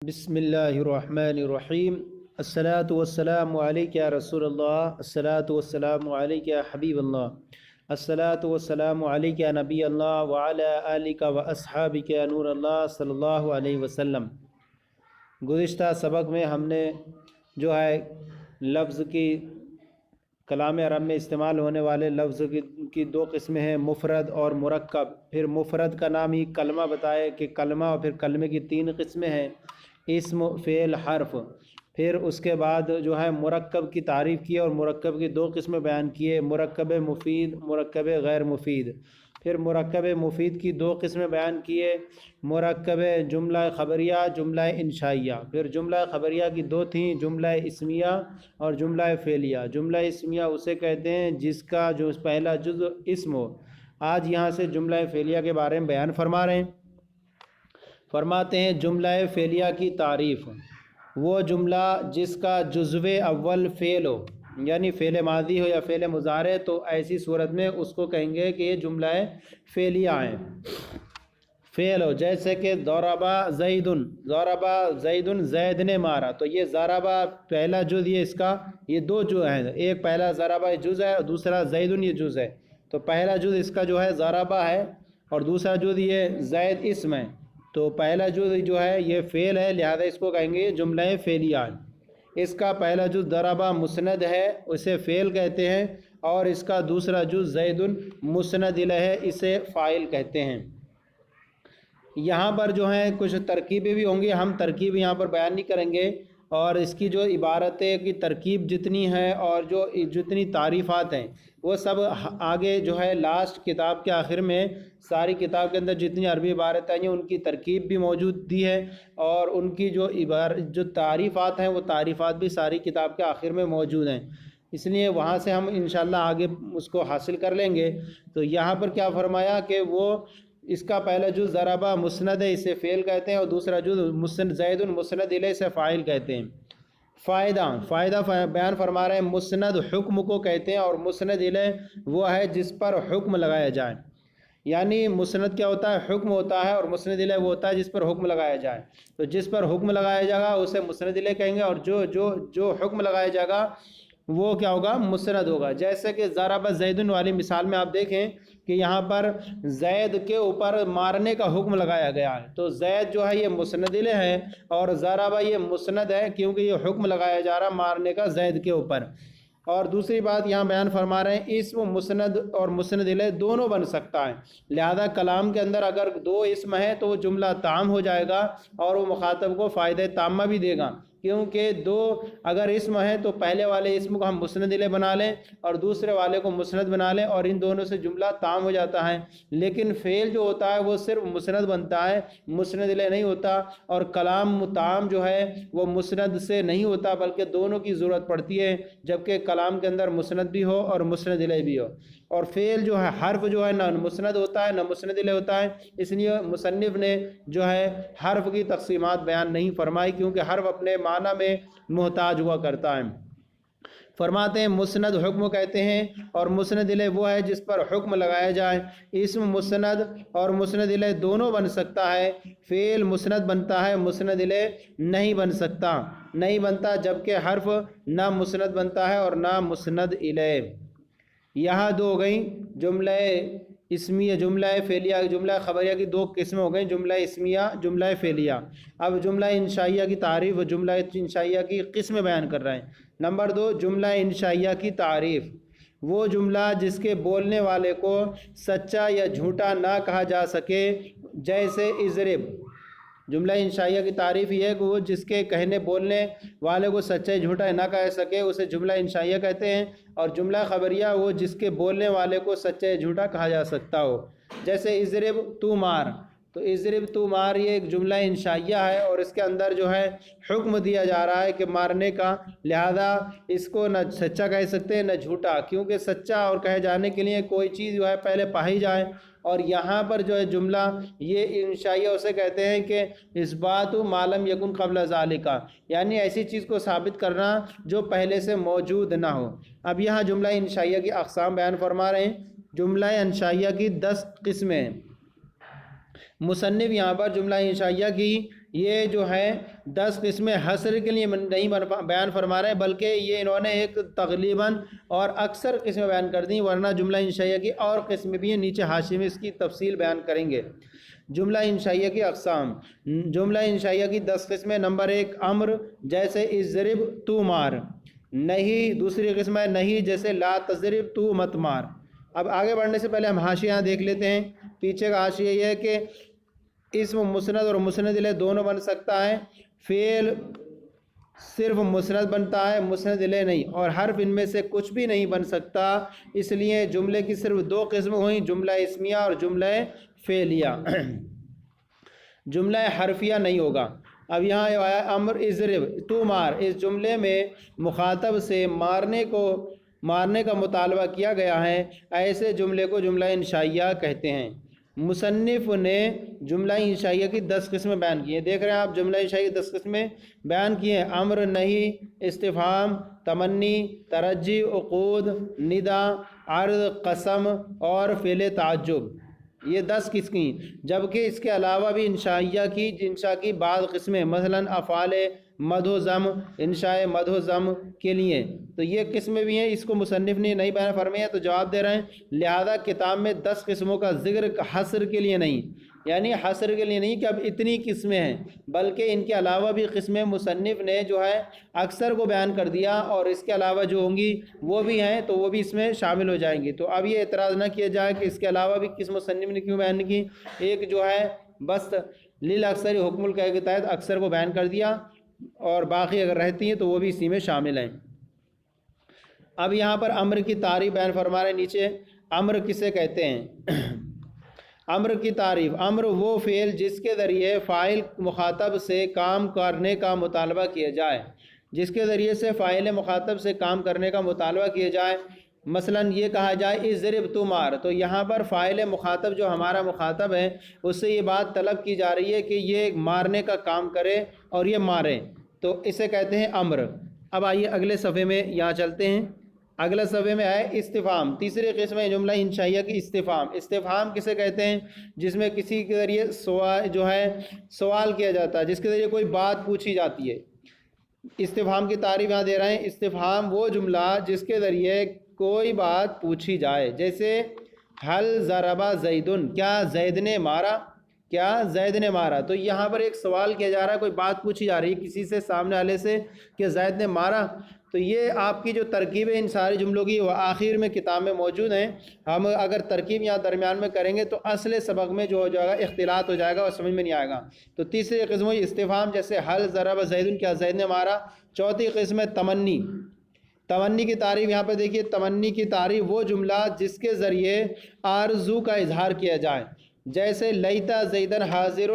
بسم اللہ الرحمن الرحیم الصلاۃ والسلام علیک یا رسول اللہ، الصلاۃ والسلام علیک یا حبیب اللہ، الصلاۃ والسلام علیک یا نبی اللہ وعلی آلک و اصحابک یا نور اللہ صلی اللہ علیہ وسلم۔ گزشتہ سبق میں ہم نے جو ہے لفظ کی کلام عرب میں استعمال ہونے والے لفظ کی دو قسمیں ہیں، مفرد اور مرکب۔ پھر مفرد کا نام ہی کلمہ بتائے کہ کلمہ اور پھر کلمے کی تین قسمیں ہیں، اسم، فعل، حرف۔ پھر اس کے بعد جو ہے مرکب کی تعریف کی اور مرکب کی دو قسمیں بیان کیے، مرکب مفید، مرکب غیر مفید۔ پھر مرکب مفید کی دو قسمیں بیان کیے، مرکب جملہ خبریہ، جملہ انشائیہ۔ پھر جملہ خبریہ کی دو تھیں، جملہ اسمیہ اور جملہ فعلیہ۔ جملہ اسمیہ اسے کہتے ہیں جس کا جو پہلا جز اسم ہو۔ آج یہاں سے جملہ فعلیہ کے بارے میں بیان فرما رہے ہیں۔ فرماتے ہیں جملہ فعلیہ کی تعریف، وہ جملہ جس کا جزو اول فعل ہو، یعنی فعل ماضی ہو یا فعل مضارع، تو ایسی صورت میں اس کو کہیں گے کہ یہ جملہ فعلیہ ہیں۔ فعل ہو جیسے کہ ضربا زیدن، ضربا زیدن، زید نے مارا، تو یہ ضربا پہلا جز، یہ اس کا یہ دو جو ہیں، ایک پہلا ضربا جز ہے اور دوسرا زیدن یہ جز ہے۔ تو پہلا جز اس کا جو ہے ضربا ہے اور دوسرا جز یہ زید اسم ہے۔ تو پہلا جز جو ہے یہ فعل ہے، لہذا اس کو کہیں گے جملہ فعلیہ ہے۔ اس کا پہلا جز ضربا مسند ہے، اسے فعل کہتے ہیں، اور اس کا دوسرا جز زید مسند الیہ ہے، اسے فاعل کہتے ہیں۔ یہاں پر جو ہیں کچھ ترکیبیں بھی ہوں گی، ہم ترکیب یہاں پر بیان نہیں کریں گے، اور اس کی جو عبارتیں کی ترکیب جتنی ہے اور جو جتنی تعریفات ہیں وہ سب آگے جو ہے لاسٹ کتاب کے آخر میں، ساری کتاب کے اندر جتنی عربی عبارتیں ہیں ان کی ترکیب بھی موجود دی ہے، اور ان کی جو تعریفات ہیں وہ تعریفات بھی ساری کتاب کے آخر میں موجود ہیں، اس لیے وہاں سے ہم انشاءاللہ آگے اس کو حاصل کر لیں گے۔ تو یہاں پر کیا فرمایا کہ وہ اس کا پہلا جز ضربا مسند ہے، اسے فعل کہتے ہیں، اور دوسرا جز مسند زید مسند الیہ سے فاعل کہتے ہیں۔ فائدہ بیان فرما رہے ہیں، مسند حکم کو کہتے ہیں، اور مسند الیہ وہ ہے جس پر حکم لگایا جائے۔ یعنی مسند کیا ہوتا ہے؟ حکم ہوتا ہے، اور مسند الیہ وہ ہوتا ہے جس پر حکم لگایا جائے۔ تو جس پر حکم لگایا جائے گا اسے مسند الیہ کہیں گے، اور جو حکم لگایا جائے گا وہ کیا ہوگا؟ مسند ہوگا۔ جیسے کہ ضرب زیدن والی مثال میں آپ دیکھیں کہ یہاں پر زید کے اوپر مارنے کا حکم لگایا گیا ہے، تو زید جو ہے یہ مسند الیہ ہے، اور ضرب یہ مسند ہے کیونکہ یہ حکم لگایا جا رہا مارنے کا زید کے اوپر۔ اور دوسری بات یہاں بیان فرما رہے ہیں، اسم مسند اور مسند الیہ دونوں بن سکتا ہے، لہذا کلام کے اندر اگر دو اسم ہیں تو وہ جملہ تام ہو جائے گا اور وہ مخاطب کو فائدہ تامہ بھی دے گا، کیونکہ دو اگر اسم ہیں تو پہلے والے اسم کو ہم مسند الیہ بنا لیں اور دوسرے والے کو مسند بنا لیں، اور ان دونوں سے جملہ تام ہو جاتا ہے۔ لیکن فعل جو ہوتا ہے وہ صرف مسند بنتا ہے، مسند الیہ نہیں ہوتا، اور کلام تام جو ہے وہ مسند سے نہیں ہوتا بلکہ دونوں کی ضرورت پڑتی ہے، جبکہ کلام کے اندر مسند بھی ہو اور مسند الیہ بھی ہو۔ اور فعل جو ہے، حرف جو ہے، نہ مسند ہوتا ہے نہ مسند الیہ ہوتا ہے، اس لیے مصنف نے جو ہے حرف کی تقسیمات بیان نہیں فرمائی، کیونکہ حرف اپنے معنی میں محتاج ہوا کرتا ہے۔ فرماتے ہیں مسند حکم کہتے ہیں، اور مسند الیہ وہ ہے جس پر حکم لگایا جائے۔ اسم مسند اور مسند الیہ دونوں بن سکتا ہے، فعل مسند بنتا ہے، مسند الیہ نہیں بنتا، جبکہ حرف نہ مسند بنتا ہے اور نہ مسند الیہ۔ یہاں دو ہو گئیں جملہ اسمیہ، جملہ فعلیہ، جملہ خبریہ کی دو قسمیں ہو گئیں، جملہ اسمیہ، جملہ فعلیہ۔ اب جملہ انشائیہ کی تعریف و جملہ انشائیہ کی قسمیں بیان کر رہے ہیں۔ نمبر 2، جملہ انشائیہ کی تعریف، وہ جملہ جس کے بولنے والے کو سچا یا جھوٹا نہ کہا جا سکے، جیسے اضرب۔ جملہ انشائیہ کی تعریف یہ ہے کہ وہ جس کے بولنے والے کو سچا یا جھوٹا نہ کہہ سکے اسے جملہ انشائیہ کہتے ہیں، اور جملہ خبریہ وہ جس کے بولنے والے کو سچا یا جھوٹا کہا جا سکتا ہو، جیسے اضرب تو مار۔ تو اضرب تو مار یہ ایک جملہ انشائیہ ہے، اور اس کے اندر جو ہے حکم دیا جا رہا ہے کہ مارنے کا، لہذا اس کو نہ سچا کہہ سکتے ہیں نہ جھوٹا، کیونکہ سچا اور کہے جانے کے لیے کوئی چیز جو ہے پہلے پائی جائے۔ اور یہاں پر جو ہے جملہ یہ انشائیہ اسے کہتے ہیں کہ اثبات ما لم یکن قبل ذالک، یعنی ایسی چیز کو ثابت کرنا جو پہلے سے موجود نہ ہو۔ اب یہاں جملہ انشائیہ کی اقسام بیان فرما رہے ہیں۔ جملہ انشائیہ کی 10 قسمیں ہیں۔ مصنف یہاں پر جملہ انشائیہ کی یہ جو ہے 10 قسمیں حصر کے لیے نہیں بیان فرما رہے ہیں، بلکہ یہ انہوں نے ایک تقریباً اور اکثر قسمیں بیان کر دیں، ورنہ جملہ انشائیہ کی اور قسمیں بھی ہیں، نیچے حاشیے میں اس کی تفصیل بیان کریں گے۔ جملہ انشائیہ کی اقسام، جملہ انشائیہ کی 10 قسمیں۔ نمبر 1 امر، جیسے اضرب تو مار۔ نہیں، دوسری قسم ہے نہیں، جیسے لا تضرب تو مت مار۔ اب آگے بڑھنے سے پہلے ہم حاشیہ یہاں دیکھ لیتے ہیں۔ پیچھے کا حاشیہ یہ ہے کہ اسم مسند اور مسند الیہ دونوں بن سکتا ہے، فعل صرف مسند بنتا ہے، مسند الیہ نہیں، اور حرف ان میں سے کچھ بھی نہیں بن سکتا۔ اس لیے جملے کی صرف 2 قسم ہوئیں، جملہ اسمیہ اور جملہ فعلیہ۔ جملہ حرفیہ نہیں ہوگا۔ اب یہاں آیا امر اضرب تو مار، اس جملے میں مخاطب سے مارنے کا مطالبہ کیا گیا ہے، ایسے جملے کو جملہ انشائیہ کہتے ہیں۔ مصنف نے جملہ انشائیہ کی 10 قسمیں بیان کی ہیں۔ دیکھ رہے ہیں آپ، جملہ انشائیہ کی 10 قسمیں بیان کی ہیں۔ امر، نہیں، استفہام، تمنی، ترجی، عقود، ندا، عرض، قسم اور فعل تعجب، یہ 10 قسمیں، جبکہ اس کے علاوہ بھی انشاء کی بعض قسمیں، مثلا افعال مدح و ذم، انشاء مدح و ذم کے لیے، تو یہ قسمیں بھی ہیں۔ اس کو مصنف نے نہیں بیان فرمایا تو جواب دے رہے ہیں، لہذا کتاب میں 10 قسموں کا ذکر حصر کے لیے نہیں، یعنی حصر کے لیے نہیں کہ اب اتنی قسمیں ہیں، بلکہ ان کے علاوہ بھی قسمیں مصنف نے جو ہے اکثر کو بیان کر دیا، اور اس کے علاوہ جو ہوں گی وہ بھی ہیں تو وہ بھی اس میں شامل ہو جائیں گی۔ تو اب یہ اعتراض نہ کیا جائے کہ اس کے علاوہ بھی کس مصنف نے کیوں بیان کی، ایک جو ہے بس للاکثر حکم القیہ کے تحت اکثر کو بیان کر دیا، اور باقی اگر رہتی ہیں تو وہ بھی اسی میں شامل ہیں۔ اب یہاں پر امر کی تعریف بیان فرما رہے ہیں نیچے۔ امر کسے کہتے ہیں؟ امر کی تعریف، امر وہ فعل جس کے ذریعے فاعل مخاطب سے کام کرنے کا مطالبہ کیا جائے، جس کے ذریعے سے فاعل مخاطب سے کام کرنے کا مطالبہ کیا جائے۔ مثلا یہ کہا جائے اضرب تو مار، تو یہاں پر فاعل مخاطب جو ہمارا مخاطب ہے اس سے یہ بات طلب کی جا رہی ہے کہ یہ مارنے کا کام کرے اور یہ مارے، تو اسے کہتے ہیں امر۔ اب آئیے اگلے صفحے میں یہاں چلتے ہیں۔ اگلے صفحے میں ہے استفہام، تیسری قسم ہے جملہ انشائیہ کی استفہام۔ استفہام کسے کہتے ہیں؟ جس میں کسی کے ذریعے سوال کیا جاتا ہے، جس کے ذریعے کوئی بات پوچھی جاتی ہے۔ استفہام کی تعریف یہاں دے رہے ہیں۔ استفہام وہ جملہ جس کے ذریعے کوئی بات پوچھی جائے، جیسے حل ضرب زید، کیا زید نے مارا، کیا زید نے مارا، تو یہاں پر ایک سوال کیا جا رہا ہے، کوئی بات پوچھی جا رہی ہے کسی سے سامنے والے سے کہ زید نے مارا۔ تو یہ آپ کی جو ترکیب ہے ان سارے جملوں کی وہ آخر میں کتاب میں موجود ہیں، ہم اگر ترکیب یہاں درمیان میں کریں گے تو اصل سبق میں جو ہو جائے گا اختلاط ہو جائے گا اور سمجھ میں نہیں آئے گا۔ تو تیسری قسم ہوئی استفہام، جیسے حل ضرب زید، کیا زید نے مارا۔ چوتھی قسم ہے تمنی۔ تمنی کی تعریف یہاں پہ دیکھیے، تمنی کی تعریف وہ جملہ جس کے ذریعے آرزو کا اظہار کیا جائے، جیسے لیتا زیدن حاضر،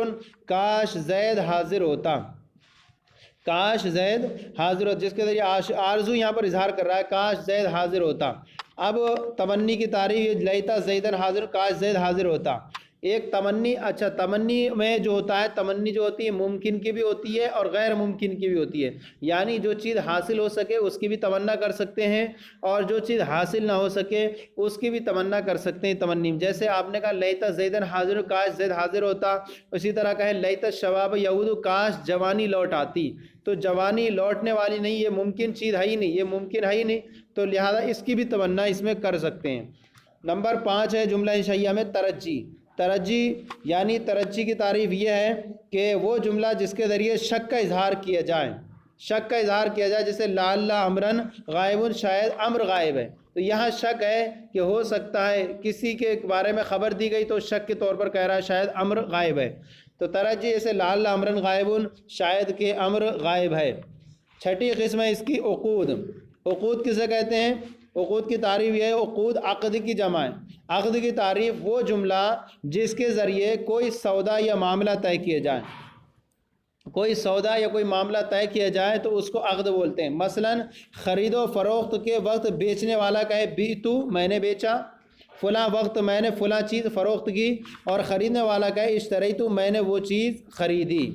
کاش زید حاضر ہوتا، کاش زید حاضر ہوتا، جس کے ذریعے آرزو یہاں پر اظہار کر رہا ہے، کاش زید حاضر ہوتا۔ اب تمنی کی تعریف لیتا زیدن حاضر، کاش زید حاضر ہوتا۔ ایک تمنی، اچھا تمنی میں جو ہوتا ہے، تمنی جو ہوتی ہے ممکن کی بھی ہوتی ہے اور غیر ممکن کی بھی ہوتی ہے، یعنی جو چیز حاصل ہو سکے اس کی بھی تمنا کر سکتے ہیں، اور جو چیز حاصل نہ ہو سکے اس کی بھی تمنا کر سکتے ہیں تمنی۔ جیسے آپ نے کہا لیتا زیدن حاضر، کاش زید حاضر ہوتا، اسی طرح کہے لیتا شباب یعود، کاش جوانی لوٹ آتی، تو جوانی لوٹنے والی نہیں، یہ ممکن چیز ہے ہی نہیں، یہ ممکن ہے ہی نہیں، تو لہذا اس کی بھی تمنا اس میں کر سکتے ہیں۔ نمبر 5 ہے جملہ انشائیہ میں ترجی۔ ترجی یعنی ترجی کی تعریف یہ ہے کہ وہ جملہ جس کے ذریعے شک کا اظہار کیا جائے، شک کا اظہار کیا جائے، جیسے لعل امرن غائب، شاید امر غائب ہے، تو یہاں شک ہے کہ ہو سکتا ہے کسی کے بارے میں خبر دی گئی تو شک کے طور پر کہہ رہا ہے شاید امر غائب ہے، تو ترجی جیسے لعل امرن غائب، شاید کہ امر غائب ہے۔ چھٹی قسم ہے اس کی عقود۔ عقود کسے کہتے ہیں؟ عقود کی تعریف یہ ہے، عقود عقد کی جمع ہے۔ عقد کی تعریف وہ جملہ جس کے ذریعے کوئی سودا یا معاملہ طے کیا جائے، کوئی سودا یا کوئی معاملہ طے کیا جائے تو اس کو عقد بولتے ہیں۔ مثلا خرید و فروخت کے وقت بیچنے والا کہے بیتو، میں نے بیچا، فلاں وقت میں نے فلاں چیز فروخت کی، اور خریدنے والا کہے اشتریتو، میں نے وہ چیز خریدی،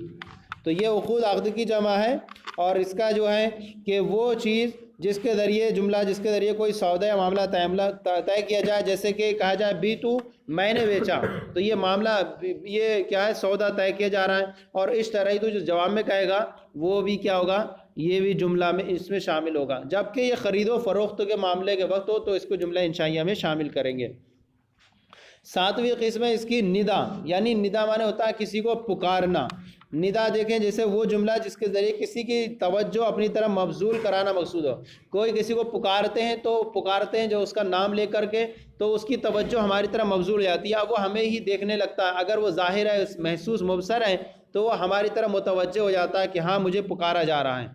تو یہ عقود عقد کی جمع ہے، اور اس کا جو ہے کہ وہ چیز جس کے ذریعے کوئی سودا یا معاملہ طے کیا جائے، جیسے کہ کہا جائے بی تو میں نے بیچا، تو یہ معاملہ یہ کیا ہے، سودا طے کیا جا رہا ہے. اور اشتریت جو جواب میں کہے گا وہ بھی کیا ہوگا، یہ بھی جملہ میں اس میں شامل ہوگا. جبکہ یہ خرید و فروخت کے معاملے کے وقت ہو تو اس کو جملہ انشائیہ میں شامل کریں گے. 7ویں قسم ہے اس کی ندا، یعنی ندا معنی ہوتا ہے کسی کو پکارنا. ندا دیکھیں جیسے وہ جملہ جس کے ذریعے کسی کی توجہ اپنی طرف مبذول کرانا مقصود ہو. کوئی کسی کو پکارتے ہیں تو پکارتے ہیں جو اس کا نام لے کر کے، تو اس کی توجہ ہماری طرف مبذول ہو جاتی ہے، اب وہ ہمیں ہی دیکھنے لگتا ہے. اگر وہ ظاہر ہے، محسوس مبصر ہے، تو وہ ہماری طرف متوجہ ہو جاتا ہے کہ ہاں مجھے پکارا جا رہا ہے،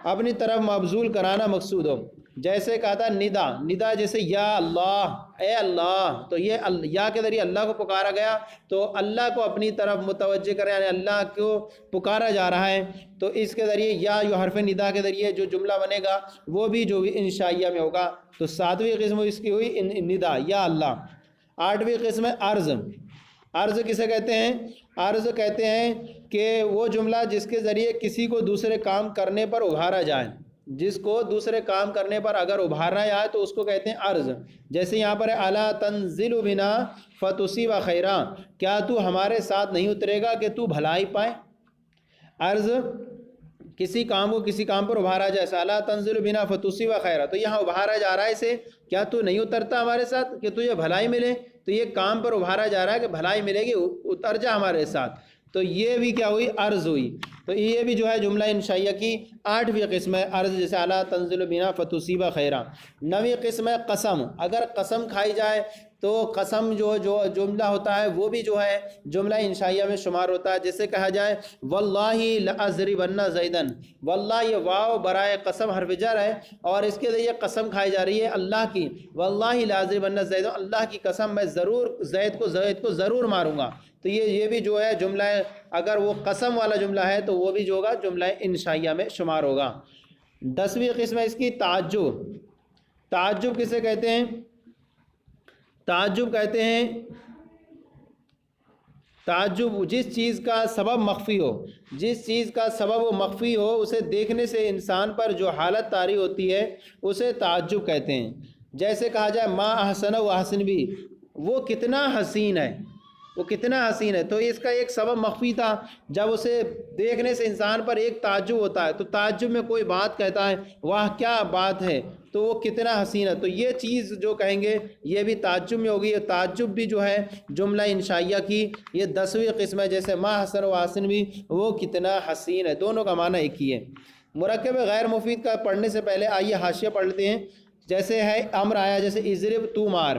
اپنی طرف مبذول کرانا مقصود ہو. جیسے کہا تھا ندا جیسے یا اللہ، اے اللہ، تو یہ یا کے ذریعے اللہ کو پکارا گیا، تو اللہ کو اپنی طرف متوجہ کریں، یعنی اللہ کو پکارا جا رہا ہے. تو اس کے ذریعے یا جو حرف ندا کے ذریعے جو جملہ بنے گا وہ بھی جو انشائیہ میں ہوگا. تو 7ویں قسم اس کی ہوئی ندا یا اللہ. 8ویں قسم ہے عرض. عرض کسے کہتے ہیں؟ عرض کہتے ہیں کہ وہ جملہ جس کے ذریعے کسی کو دوسرے کام کرنے پر ابھارا جائے، جس کو دوسرے کام کرنے پر اگر ابھارا جائے تو اس کو کہتے ہیں عرض. جیسے یہاں پر ہے الا تنزل بنا فتصیب خیرا، کیا تو ہمارے ساتھ نہیں اترے گا کہ تو بھلائی پائے. عرض کسی کام کو کسی کام پر ابھارا جائے، الا تنزل بنا فتصیب خیرا، تو یہاں ابھارا جا رہا ہے اسے، کیا تو نہیں اترتا ہمارے ساتھ کہ تجھے بھلائی ملے. تو یہ کام پر ابھارا جا رہا ہے کہ بھلائی ملے گی، اتر جا ہمارے ساتھ. تو یہ بھی کیا ہوئی، عرض ہوئی. تو یہ بھی جو ہے جملہ انشائیہ کی 8ویں قسم ہے عرض، جیسے الا تنزل بنا فتصیب خیرا. 9ویں قسم ہے قسم. اگر قسم کھائی جائے تو قسم جو جملہ ہوتا ہے وہ بھی جو ہے جملہ انشائیہ میں شمار ہوتا ہے. جیسے کہا جائے واللہ لأضربن زیدن، واللہ یہ واو برائے قسم حرف جر ہے اور اس کے ذریعے قسم کھائی جا رہی ہے اللہ کی. واللہ لأضربن زیدن، اللہ کی قسم میں ضرور زید کو ضرور ماروں گا. تو یہ بھی جو ہے جملہ ہے، اگر وہ قسم والا جملہ ہے تو وہ بھی جو ہوگا جملہ انشائیہ میں شمار ہوگا. 10ویں قسم ہے اس کی تعجب. تعجب کسے کہتے ہیں؟ تعجب کہتے ہیں تعجب جس چیز کا سبب مخفی ہو، جس چیز کا سبب وہ مخفی ہو، اسے دیکھنے سے انسان پر جو حالت طاری ہوتی ہے اسے تعجب کہتے ہیں. جیسے کہا جائے ما احسن و احسن بھی، وہ کتنا حسین ہے، وہ کتنا حسین ہے. تو اس کا ایک سبب مخفی تھا، جب اسے دیکھنے سے انسان پر ایک تعجب ہوتا ہے، تو تعجب میں کوئی بات کہتا ہے واہ کیا بات ہے، تو وہ کتنا حسین ہے. تو یہ چیز جو کہیں گے یہ بھی تعجب میں ہوگی. یہ تعجب بھی جو ہے جملہ انشائیہ کی یہ 10ویں قسم ہے. جیسے ما حسن و حسن بھی، وہ کتنا حسین ہے، دونوں کا معنی ایک ہی ہے. مرکب غیر مفید کا پڑھنے سے پہلے آئیے حاشیہ پڑھ لیتے ہیں. جیسے ہے امر آیا، جیسے اضرب تو مار.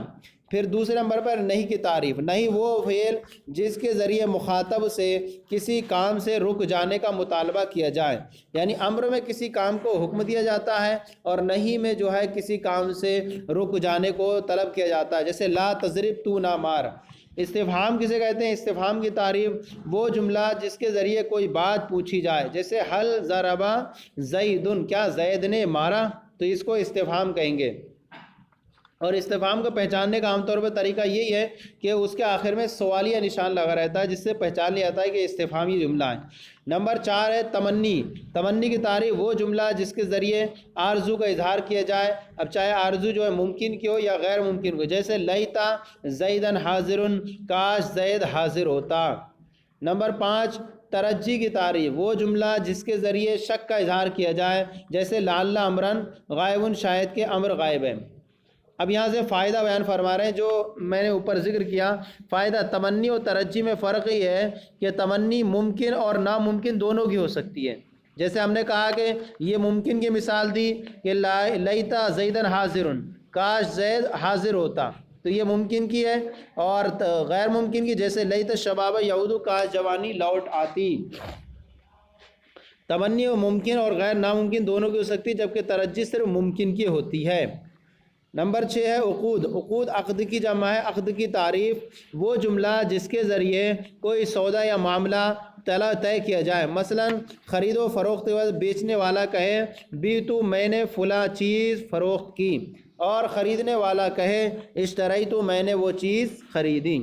پھر دوسرے نمبر پر نہیں کی تعریف. نہیں وہ فعل جس کے ذریعے مخاطب سے کسی کام سے رک جانے کا مطالبہ کیا جائے، یعنی امر میں کسی کام کو حکم دیا جاتا ہے اور نہیں میں جو ہے کسی کام سے رک جانے کو طلب کیا جاتا ہے. جیسے لا تضرب تو نہ مار. استفہام کسے کہتے ہیں؟ استفہام کی تعریف وہ جملہ جس کے ذریعے کوئی بات پوچھی جائے. جیسے حل ضرب زید، کیا زید نے مارا، تو اس کو استفہام کہیں گے. اور استفہام کو پہچاننے کا عام طور پر طریقہ یہی ہے کہ اس کے آخر میں سوالیہ نشان لگا رہتا ہے، جس سے پہچان لیا جاتا ہے کہ استفہامی جملہ ہے. نمبر 4 ہے تمنی. تمنی کی تعریف وہ جملہ جس کے ذریعے آرزو کا اظہار کیا جائے، اب چاہے آرزو جو ہے ممکن کی ہو یا غیر ممکن ہو. جیسے لیتا زیدن حاضرن، کاش زید حاضر ہوتا. نمبر 5 ترجی کی تعریف وہ جملہ جس کے ذریعے شک کا اظہار کیا جائے. جیسے لعل امرن غائب، شاید کہ امر غائب ہے. اب یہاں سے فائدہ بیان فرما رہے ہیں جو میں نے اوپر ذکر کیا. فائدہ تمنی اور ترجی میں فرق یہ ہے کہ تمنی ممکن اور ناممکن دونوں کی ہو سکتی ہے. جیسے ہم نے کہا کہ یہ ممکن کی مثال دی کہ لیتا زیدن حاضرن، کاش زید حاضر ہوتا، تو یہ ممکن کی ہے. اور غیر ممکن کی جیسے لیتا شباب یعود، کاش جوانی لوٹ آتی. تمنی ممکن اور غیر ناممکن دونوں کی ہو سکتی ہے، جبکہ ترجی صرف ممکن کی ہوتی ہے. نمبر 6 ہے عقود. عقود عقد کی جمع ہے. عقد کی تعریف وہ جملہ جس کے ذریعے کوئی سودا یا معاملہ طے کیا جائے. مثلا خرید و فروخت وقت بیچنے والا کہے بھی تو میں نے فلاں چیز فروخت کی، اور خریدنے والا کہے اشتری تو میں نے وہ چیز خریدی.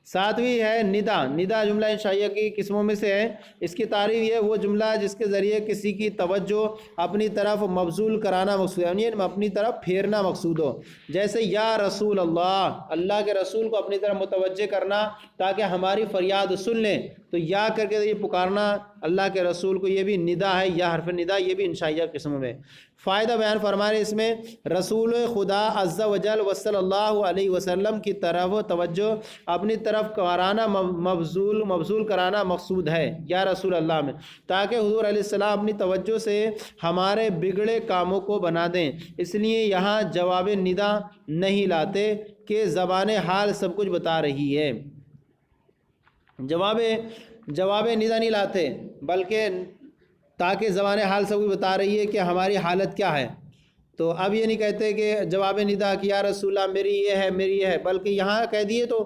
ساتویں ہے ندا۔ ندا جملہ انشائیہ کی قسموں میں سے ہے۔ اس کی تعریف یہ وہ جملہ جس کے ذریعے کسی کی توجہ اپنی طرف مبذول کرانا مقصود ہے، یعنی اپنی طرف پھیرنا مقصود ہو۔ جیسے یا رسول اللہ، اللہ کے رسول کو اپنی طرف متوجہ کرنا تاکہ ہماری فریاد سن لیں، تو یا کر کے یہ پکارنا اللہ کے رسول کو، یہ بھی ندا ہے، یا حرف ندا، یہ بھی انشائیہ قسموں میں۔ فائدہ بیان فرما رہے اس میں رسول خدا عز و جل و صلی اللہ علیہ وسلم کی طرف توجہ اپنی طرف کرانا مبذول کرانا مقصود ہے یا رسول اللہ میں، تاکہ حضور علیہ السلام اپنی توجہ سے ہمارے بگڑے کاموں کو بنا دیں۔ اس لیے یہاں جواب ندا نہیں لاتے کہ زبان حال سب کچھ بتا رہی ہے، جواب ندا نہیں لاتے، بلکہ تاکہ زبان حال سب کچھ بتا رہی ہے کہ ہماری حالت کیا ہے۔ تو اب یہ نہیں کہتے کہ جواب ندا کہ یا رسول اللہ میری یہ ہے میری یہ ہے، بلکہ یہاں کہہ دیے تو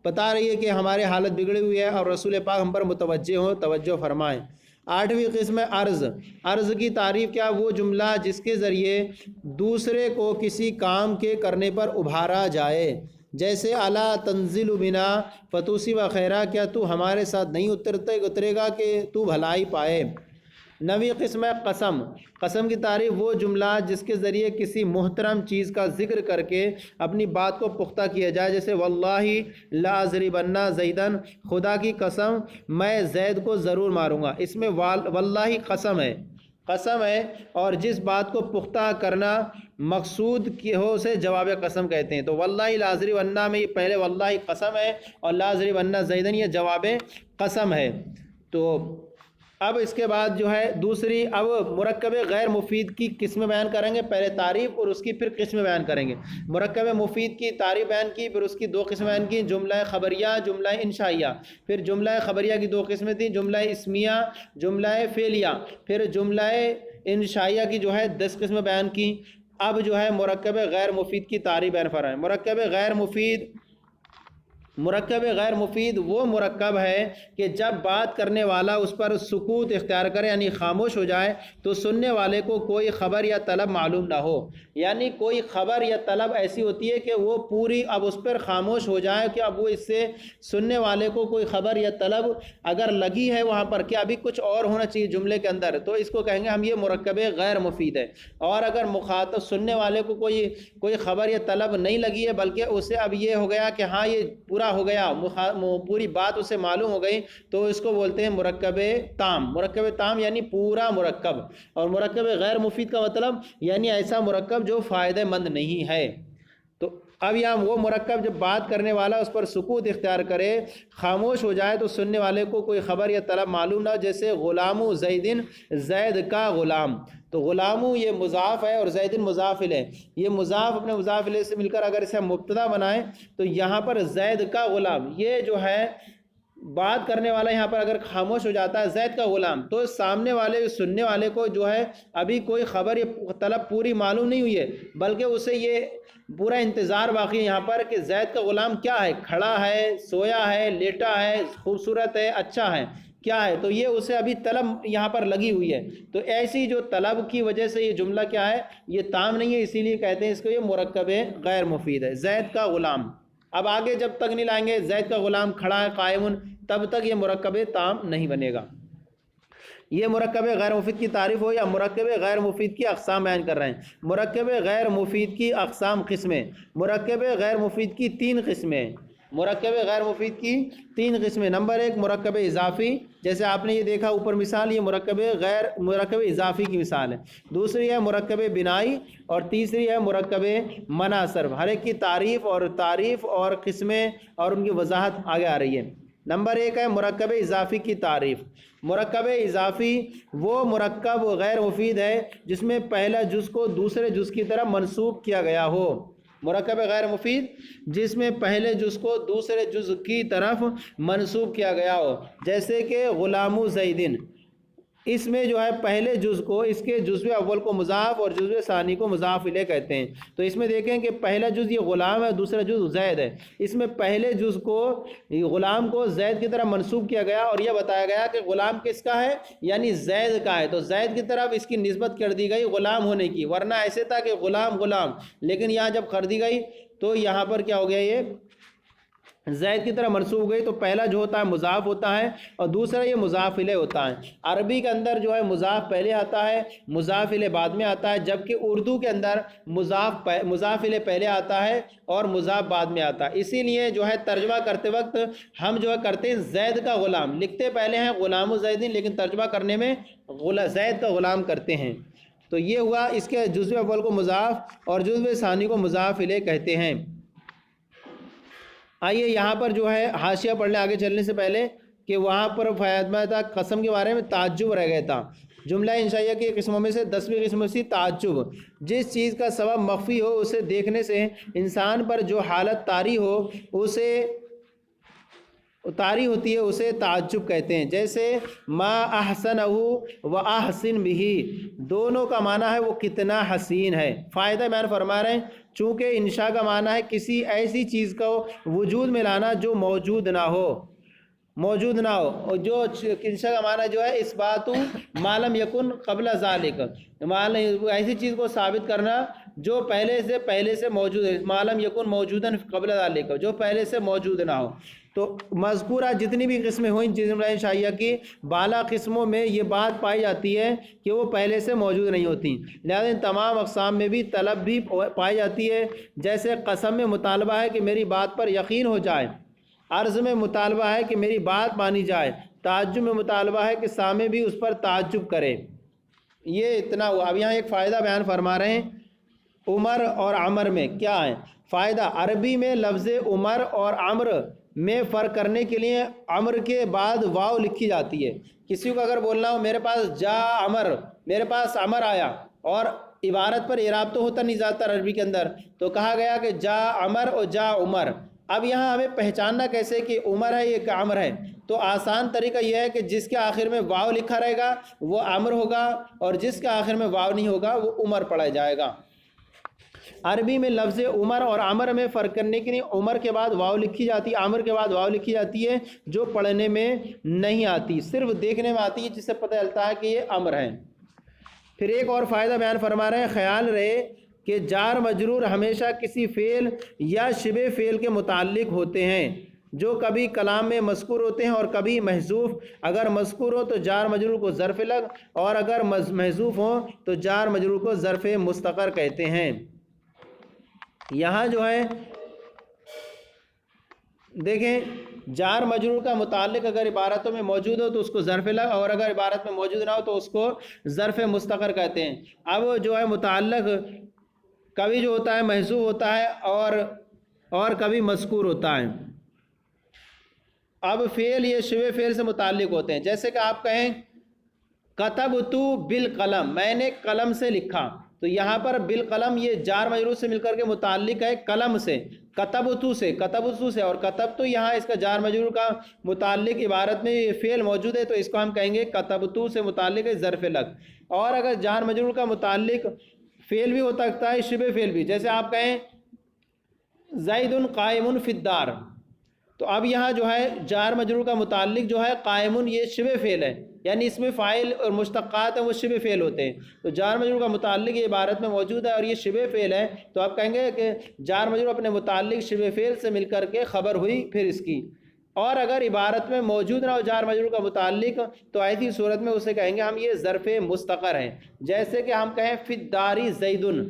بتا رہی ہے کہ ہماری حالت بگڑی ہوئی ہے اور رسول پاک ہم پر متوجہ ہوں، توجہ فرمائیں۔ آٹھویں قسم ہے عرض۔ عرض کی تعریف کیا؟ وہ جملہ جس کے ذریعے دوسرے کو کسی کام کے کرنے پر ابھارا جائے، جیسے الا تنزل بنا فتوسی و خیرہ، کیا تو ہمارے ساتھ نہیں اترے گا کہ تو بھلائی پائے۔ نویں قسم ہے قسم۔ قسم کی تعریف وہ جملہ جس کے ذریعے کسی محترم چیز کا ذکر کر کے اپنی بات کو پختہ کیا جائے، جیسے واللہ لا اضربن زیدن، خدا کی قسم میں زید کو ضرور ماروں گا۔ اس میں واللہ قسم ہے، اور جس بات کو پختہ کرنا مقصود کی ہو اسے جواب قسم کہتے ہیں۔ تو واللہ لا اضربن میں یہ پہلے واللہ قسم ہے، اور لا اضربن زیدن یہ جواب قسم ہے۔ تو اب اس کے بعد جو ہے دوسری، اب مرکب غیر مفید کی قسم بیان کریں گے، پہلے تعریف اور اس کی پھر قسم بیان کریں گے۔ مرکب مفید کی تعریف بیان کی، پھر اس کی دو قسم بیان کی، جملہ خبریہ، جملہ انشائیہ۔ پھر جملہ خبریہ کی دو قسمیں تھیں، جملہ اسمیہ، جملہ فعلیہ۔ پھر جملہ انشائیہ کی جو ہے 10 قسمیں بیان کی۔ اب جو ہے مرکب غیر مفید کی تعریف بیان فرمائیں۔ مرکب غیر مفید وہ مرکب ہے کہ جب بات کرنے والا اس پر سکوت اختیار کرے، یعنی خاموش ہو جائے، تو سننے والے کو کوئی خبر یا طلب معلوم نہ ہو۔ یعنی کوئی خبر یا طلب ایسی ہوتی ہے کہ وہ پوری اب اس پر خاموش ہو جائے کہ اب وہ اس سے سننے والے کو کوئی خبر یا طلب اگر لگی ہے وہاں پر کہ ابھی کچھ اور ہونا چاہیے جملے کے اندر، تو اس کو کہیں گے ہم یہ مرکب غیر مفید ہے۔ اور اگر مخاطب سننے والے کو کوئی خبر یا طلب نہیں لگی ہے، بلکہ اسے اب یہ ہو گیا کہ ہاں یہ پورا ہو گیا، پوری بات اسے معلوم ہو گئی، تو اس کو بولتے ہیں مرکب تام۔ مرکب تام یعنی پورا مرکب، اور مرکب غیر مفید کا مطلب یعنی ایسا مرکب جو فائدہ مند نہیں ہے۔ تو اب یہاں وہ مرکب جب بات کرنے والا اس پر سکوت اختیار کرے، خاموش ہو جائے، تو سننے والے کو کوئی خبر یا طلب معلوم نہ ہو، جیسے غلام زیدن، زید کا غلام۔ تو غلامو یہ مضاف ہے اور زیدن مضاف الیہ، یہ مضاف اپنے مضاف الیہ سے مل کر اگر اسے مبتدا بنائیں تو یہاں پر زید کا غلام، یہ جو ہے بات کرنے والا یہاں پر اگر خاموش ہو جاتا ہے زید کا غلام، تو سامنے والے سننے والے کو جو ہے ابھی کوئی خبر یا طلب پوری معلوم نہیں ہوئی ہے، بلکہ اسے یہ پورا انتظار باقی ہے یہاں پر کہ زید کا غلام کیا ہے، کھڑا ہے، سویا ہے، لیٹا ہے، خوبصورت ہے، اچھا ہے، کیا ہے، تو یہ اسے ابھی طلب یہاں پر لگی ہوئی ہے۔ تو ایسی جو طلب کی وجہ سے یہ جملہ کیا ہے، یہ تام نہیں ہے، اسی لیے کہتے ہیں اس کو یہ مرکب غیر مفید ہے۔ زید کا غلام، اب آگے جب تک نہیں لائیں گے زید کا غلام کھڑا ہے قائمن، تب تک یہ مرکب تام نہیں بنے گا۔ یہ مرکب غیر مفید کی تعریف ہو یا مرکب غیر مفید کی اقسام بیان کر رہے ہیں۔ مرکب غیر مفید کی اقسام قسمیں، مرکب غیر مفید کی 3 قسمیں، مرکب غیر مفید کی 3 قسمیں۔ نمبر 1 مرکب اضافی، جیسے آپ نے یہ دیکھا اوپر مثال، یہ مرکب اضافی کی مثال ہے۔ دوسری ہے مرکب بنائی، اور تیسری ہے مرکب منع صرف۔ ہر ایک کی تعریف اور قسمیں اور ان کی وضاحت آگے آ رہی ہے۔ نمبر 1 ہے مرکب اضافی کی تعریف۔ مرکب اضافی وہ مرکب غیر مفید ہے جس میں پہلا جز کو دوسرے جز کی طرف منسوب کیا گیا ہو۔ مرکب غیر مفید جس میں پہلے جز کو دوسرے جز کی طرف منسوب کیا گیا ہو، جیسے کہ غلام زیدن، اس میں جو ہے پہلے جز کو اس کے جزو اول کو مضاف اور جزو ثانی کو مضاف الیہ کہتے ہیں۔ تو اس میں دیکھیں کہ پہلا جز یہ غلام ہے، دوسرا جز زید ہے، اس میں پہلے جز کو غلام کو زید کی طرف منسوب کیا گیا اور یہ بتایا گیا کہ غلام کس کا ہے، یعنی زید کا ہے، تو زید کی طرف اس کی نسبت کر دی گئی غلام ہونے کی، ورنہ ایسے تھا کہ غلام، لیکن یہاں جب کر دی گئی تو یہاں پر کیا ہو گیا، یہ زید کی طرح منسوب ہو گئی تو پہلا جو ہوتا ہے مضاف ہوتا ہے اور دوسرا یہ مضاف الیہ ہوتا ہے۔ عربی کے اندر جو ہے مضاف پہلے آتا ہے، مضاف الیہ بعد میں آتا ہے، جبکہ اردو کے اندر مضاف الیہ پہلے آتا ہے اور مضاف بعد میں آتا ہے۔ اسی لیے جو ہے ترجمہ کرتے وقت ہم جو ہے کرتے ہیں زید کا غلام، لکھتے پہلے ہیں غلام الزیدین لیکن ترجمہ کرنے میں زید کا غلام کرتے ہیں۔ تو یہ ہوا اس کے جزء اول کو مضاف اور جزء ثانی کو مضاف الیہ کہتے ہیں۔ آئیے یہاں پر جو ہے حاشیہ پڑھ لیں آگے چلنے سے پہلے کہ وہاں پر فرمایا تھا قسم کے بارے میں تعجب رہ گیا تھا۔ جملہ انشائیہ کی قسموں میں سے 10ویں قسم سی تعجب، جس چیز کا سبب مخفی ہو اسے دیکھنے سے انسان پر جو حالت طاری ہو اسے طاری ہوتی ہے اسے تعجب کہتے ہیں۔ جیسے ما احسنہ و احسن بھی، دونوں کا معنی ہے وہ کتنا حسین ہے۔ فائدہ بیان فرما رہے ہیں چونکہ انشاء کا معنی ہے کسی ایسی چیز کو وجود میں لانا جو موجود نہ ہو، اور جو انشاء کا معنی جو ہے اثبات معلوم یکن قبل ذالک، ایسی چیز کو ثابت کرنا جو پہلے سے موجود ہے، معلوم یکن موجودا قبل ذالک، جو پہلے سے موجود نہ ہو۔ تو مذکورہ جتنی بھی قسمیں ہوئیں جملہ انشائیہ کی بالا قسموں میں یہ بات پائی جاتی ہے کہ وہ پہلے سے موجود نہیں ہوتی، لہذا ان تمام اقسام میں بھی طلب بھی پائی جاتی ہے۔ جیسے قسم میں مطالبہ ہے کہ میری بات پر یقین ہو جائے، عرض میں مطالبہ ہے کہ میری بات مانی جائے، تعجب میں مطالبہ ہے کہ سامع بھی اس پر تعجب کرے۔ یہ اتنا ہوا۔ اب یہاں ایک فائدہ بیان فرما رہے ہیں عمر اور عمر میں کیا ہے فائدہ۔ عربی میں لفظ عمر اور عمر میں فرق کرنے کے لیے عمر کے بعد واو لکھی جاتی ہے۔ کسی کو اگر بولنا ہو میرے پاس جا عمر، میرے پاس عمر آیا، اور عبارت پر اعراب تو ہوتا نہیں زیادہ تر عربی کے اندر، تو کہا گیا کہ جا عمر اور جا عمر۔ اب یہاں ہمیں پہچاننا کیسے کہ عمر ہے یہ کہ عمر ہے، تو آسان طریقہ یہ ہے کہ جس کے آخر میں واو لکھا رہے گا وہ عمر ہوگا، اور جس کے آخر میں واو نہیں ہوگا وہ عمر پڑھا جائے گا۔ عربی میں لفظ عمر اور عمر میں فرق کرنے کے لیے عمر کے بعد واو لکھی جاتی ہے، عمر کے بعد واو لکھی جاتی ہے، جو پڑھنے میں نہیں آتی، صرف دیکھنے میں آتی ہے، جس سے پتہ چلتا ہے کہ یہ عمر ہے۔ پھر ایک اور فائدہ بیان فرما رہے ہیں، خیال رہے کہ جار مجرور ہمیشہ کسی فعل یا شبہ فعل کے متعلق ہوتے ہیں، جو کبھی کلام میں مذکور ہوتے ہیں اور کبھی محذوف۔ اگر مذکور ہو تو جار مجرور کو ظرف لگ، اور اگر محذوف ہو تو جار مجرور کو ظرف مستقر کہتے ہیں۔ یہاں جو ہے دیکھیں جار مجرور کا متعلق اگر عبارتوں میں موجود ہو تو اس کو ظرف لگ، اور اگر عبارت میں موجود نہ ہو تو اس کو ظرف مستقر کہتے ہیں۔ اب جو ہے متعلق کبھی جو ہوتا ہے محذوف ہوتا ہے اور کبھی مذکور ہوتا ہے۔ اب فعل یہ شبہ فعل سے متعلق ہوتے ہیں، جیسے کہ آپ کہیں کتبت بالقلم، میں نے قلم سے لکھا، تو یہاں پر بالقلم یہ جار مجرور سے مل کر کے متعلق ہے قلم سے، کتبت سے، اور کتبت یہاں اس کا جار مجرور کا متعلق عبارت میں یہ فعل موجود ہے تو اس کو ہم کہیں گے کتبت سے متعلق ہے ظرف لگ۔ اور اگر جار مجرور کا متعلق فعل بھی ہو سکتا ہے شبہ فعل بھی، جیسے آپ کہیں زید قائم فی الدار، تو اب یہاں جو ہے جار مجرور کا متعلق جو ہے قائم یہ شبہ فعل ہے، یعنی اس میں فاعل اور مشتقات ہیں وہ شبہ فعل ہوتے ہیں، تو جار مجرور کا متعلق یہ عبارت میں موجود ہے اور یہ شبہ فعل ہے، تو آپ کہیں گے کہ جار مجرور اپنے متعلق شبہ فعل سے مل کر کے خبر ہوئی پھر اس کی۔ اور اگر عبارت میں موجود نہ ہو جار مجرور کا متعلق تو ایسی صورت میں اسے کہیں گے ہم یہ ظرف مستقر ہے، جیسے کہ ہم کہیں فی الدار زیدن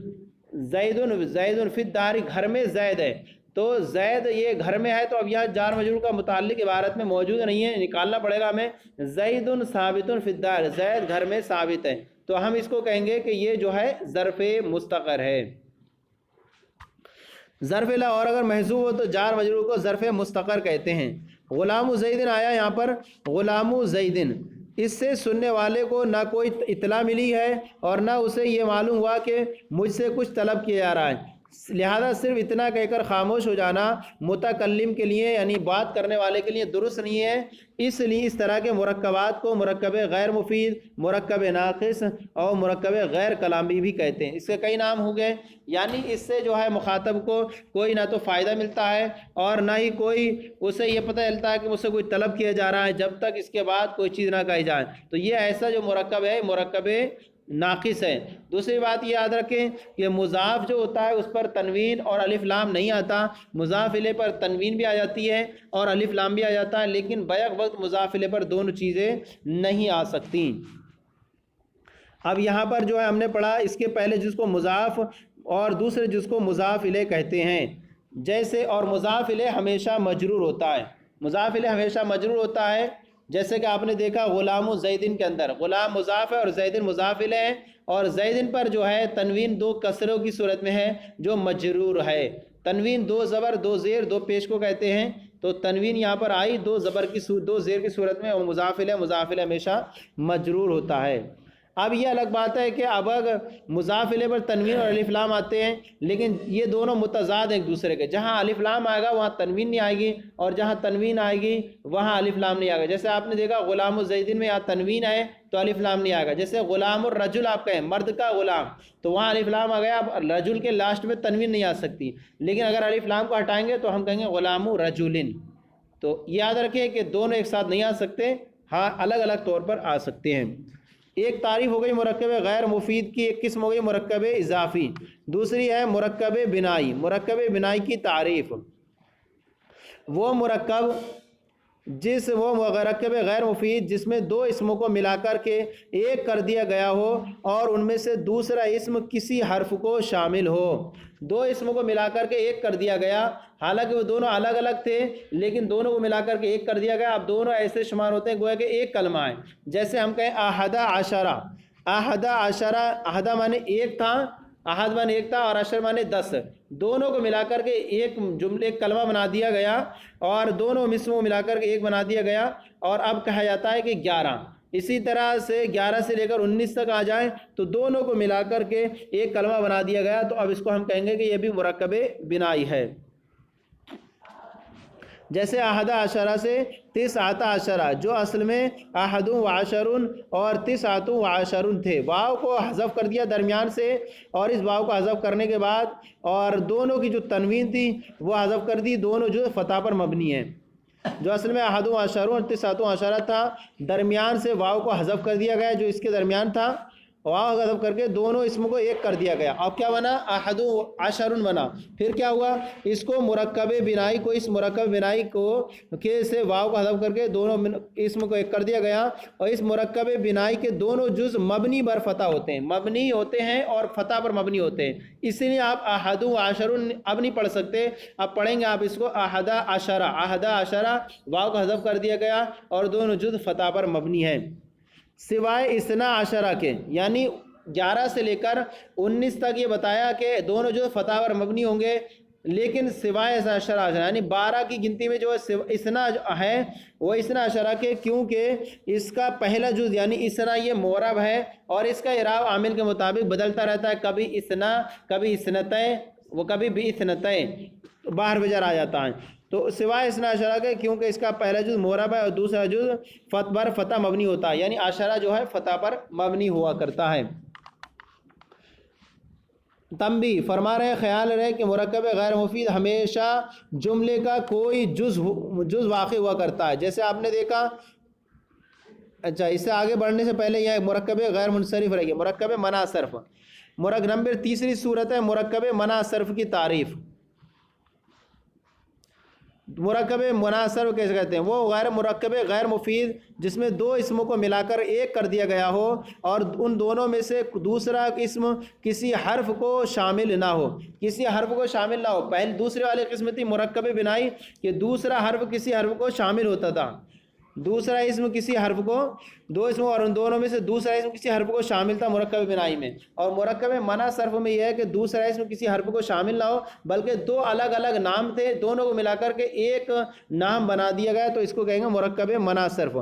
فی الدار، گھر میں زید ہے، تو زید یہ گھر میں ہے، تو اب یہاں جار مجرور کا متعلق عبارت میں موجود نہیں ہے، نکالنا پڑے گا ہمیں زید ثابت فی الدار، زید گھر میں ثابت ہے، تو ہم اس کو کہیں گے کہ یہ جو ہے ظرف مستقر ہے، ظرف لا۔ اور اگر محذوف ہو تو جار مجرور کو ظرف مستقر کہتے ہیں۔ غلام زیدن آیا یہاں پر غلام زیدن، اس سے سننے والے کو نہ کوئی اطلاع ملی ہے اور نہ اسے یہ معلوم ہوا کہ مجھ سے کچھ طلب کیا جا رہا ہے، لہذا صرف اتنا کہہ کر خاموش ہو جانا متکلم کے لیے یعنی بات کرنے والے کے لیے درست نہیں ہے۔ اس لیے اس طرح کے مرکبات کو مرکب غیر مفید، مرکب ناقص اور مرکب غیر کلامی بھی کہتے ہیں۔ اس کے کئی نام ہو گئے، یعنی اس سے جو ہے مخاطب کو کوئی نہ تو فائدہ ملتا ہے اور نہ ہی کوئی اسے یہ پتہ چلتا ہے کہ مجھ سے کوئی طلب کیا جا رہا ہے جب تک اس کے بعد کوئی چیز نہ کہی جائے، تو یہ ایسا جو مرکب ہے مرکب ناقص ہے۔ دوسری بات یہ یاد رکھیں کہ مضاف جو ہوتا ہے اس پر تنوین اور الف لام نہیں آتا، مضاف الیہ پر تنوین بھی آ جاتی ہے اور الف لام بھی آ جاتا ہے، لیکن بیک وقت مضاف الیہ پر دونوں چیزیں نہیں آ سکتی۔ اب یہاں پر جو ہے ہم نے پڑھا اس کے پہلے جز کو مضاف اور دوسرے جز کو مضاف الیہ کہتے ہیں، جیسے اور مضاف الیہ ہمیشہ مجرور ہوتا ہے، مضاف الیہ ہمیشہ مجرور ہوتا ہے، جیسے کہ آپ نے دیکھا غلام و زیدن کے اندر غلام مضاف ہے اور زیدن مضاف الیہ ہے، اور زیدن پر جو ہے تنوین دو کسروں کی صورت میں ہے جو مجرور ہے۔ تنوین دو زبر دو زیر دو پیش کو کہتے ہیں، تو تنوین یہاں پر آئی دو زیر کی صورت میں، اور مضاف الیہ ہمیشہ مجرور ہوتا ہے۔ اب یہ الگ بات ہے کہ اب اگر مضاف الیہ پر تنوین اور الف لام آتے ہیں، لیکن یہ دونوں متضاد ہیں ایک دوسرے کے، جہاں الف لام آئے گا وہاں تنوین نہیں آئے گی، اور جہاں تنوین آئے گی وہاں الف لام نہیں آئے گا۔ جیسے آپ نے دیکھا غلام الزیدین میں یہاں تنوین ہے تو الف لام نہیں آئے گا، جیسے غلام الرجل آپ کہیں مرد کا غلام، تو وہاں الف لام آ گیا، اب رجل کے لاسٹ میں تنوین نہیں آ سکتی، لیکن اگر الف لام کو ہٹائیں گے تو ہم کہیں گے غلام رجل۔ تو یاد رکھیں کہ دونوں ایک ساتھ نہیں آ سکتے، ہاں الگ الگ طور پر آ سکتے ہیں۔ ایک تعریف ہو گئی مرکب غیر مفید کی، ایک قسم ہو گئی مرکب اضافی، دوسری ہے مرکب بنائی۔ مرکب بنائی کی تعریف وہ مرکب مرکب غیر مفید جس میں دو اسموں کو ملا کر کے ایک کر دیا گیا ہو اور ان میں سے دوسرا اسم کسی حرف کو شامل ہو۔ دو اسموں کو ملا کر کے ایک کر دیا گیا، حالانکہ وہ دونوں الگ الگ تھے لیکن دونوں کو ملا کر کے ایک کر دیا گیا، اب دونوں ایسے شمار ہوتے ہیں گویا کہ ایک کلمہ ہے۔ جیسے ہم کہیں احدہ عشرہ، احدہ عشرہ، احدہ مانے ایک تھا، احد مانے ایک تھا، اور عشر مانے 10، دونوں کو ملا کر کے ایک جملے کلمہ بنا دیا گیا، اور دونوں اسموں کو ملا کر کے ایک بنا دیا گیا، اور اب کہا جاتا ہے کہ 11۔ اسی طرح سے 11 سے لے کر 19 تک آ جائیں تو دونوں کو ملا کر کے ایک کلمہ بنا دیا گیا، تو اب اس کو ہم کہیں گے کہ یہ بھی مرکب بنائی ہے۔ جیسے احدہ عشرہ سے تسعۃ عشرہ، جو اصل میں احد و عشرن اور تسعۃ و عشرن تھے، واو کو حذف کر دیا درمیان سے، اور اس واو کو حذف کرنے کے بعد اور دونوں کی جو تنوین تھی وہ حذف کر دی، دونوں جو فتح پر مبنی ہیں۔ جو اصل میں احد و عشرن اور تسعۃ و عشرہ تھا، درمیان سے واو کو حذف کر دیا گیا جو اس کے درمیان تھا، واو حذف کر کے دونوں اسموں کو ایک کر دیا گیا، اب کیا بنا؟ احد و عشرن بنا۔ پھر کیا ہوا؟ اس کو مرکب بنائی کو، اس مرکب بنائی کو کے سے واو کو حذف کر کے دونوں اسم کو ایک کر دیا گیا، اور اس مرکب بنائی کے دونوں جز مبنی بر فتح ہوتے ہیں، مبنی ہوتے ہیں اور فتح پر مبنی ہوتے ہیں، اس لیے آپ احد و عشرن اب نہیں پڑھ سکتے، اب پڑھیں گے آپ اس کو احدہ عشرہ، احدہ عشرہ، واو کو حذف کر دیا گیا اور دونوں جز فتح پر مبنی ہیں، سوائے اثنا عشرہ کے، یعنی 11 سے لے کر 19 تک یہ بتایا کہ دونوں جو فتح پر مبنی ہوں گے، لیکن سوائے عشرہ یعنی 12 کی گنتی میں جو اثنا ہے وہ اثنا عشرہ کے، کیونکہ اس کا پہلا جز یعنی اثنا یہ معرب ہے اور اس کا اعراب عامل کے مطابق بدلتا رہتا ہے، کبھی اثنا، کبھی اثنتین، وہ کبھی بھی اثنتین، باہر بجر آ جاتا ہے، تو سوائے اثنا عشرہ کے، کیونکہ اس کا پہلا جز معرب ہے اور دوسرا جز پر فتح مبنی ہوتا ہے، یعنی عشرہ جو ہے فتح پر مبنی ہوا کرتا ہے۔ تنبیہ فرما رہے ہیں، خیال رہے کہ مرکب غیر مفید ہمیشہ جملے کا کوئی جز واقع ہوا کرتا ہے، جیسے آپ نے دیکھا، اچھا اس سے آگے بڑھنے سے پہلے یہ مرکب غیر منصرف رہی ہے، مرکب منع صرف، نمبر تیسری صورت ہے مرکب منع صرف کی تعریف۔ مرکب منع صرف کیسے کہتے ہیں؟ وہ مرکب غیر مفید جس میں دو اسموں کو ملا کر ایک کر دیا گیا ہو اور ان دونوں میں سے دوسرا اسم کسی حرف کو شامل نہ ہو، کسی حرف کو شامل نہ ہو۔ دوسرے والی قسم تھی مرکب بنائی کہ دوسرا حرف کسی حرف کو شامل ہوتا تھا، دوسرا اسم کسی حرف کو، دو اسموں اور ان دونوں میں سے دوسرا اسم کسی حرف کو شامل تھا مرکب بنائی میں۔ اور مرکب منع صرف میں یہ ہے کہ دوسرا اسم کسی حرف کو شامل نہ ہو بلکہ دو الگ الگ نام تھے، دونوں کو ملا کر کے ایک نام بنا دیا گیا، تو اس کو کہیں گے مرکب منع صرف۔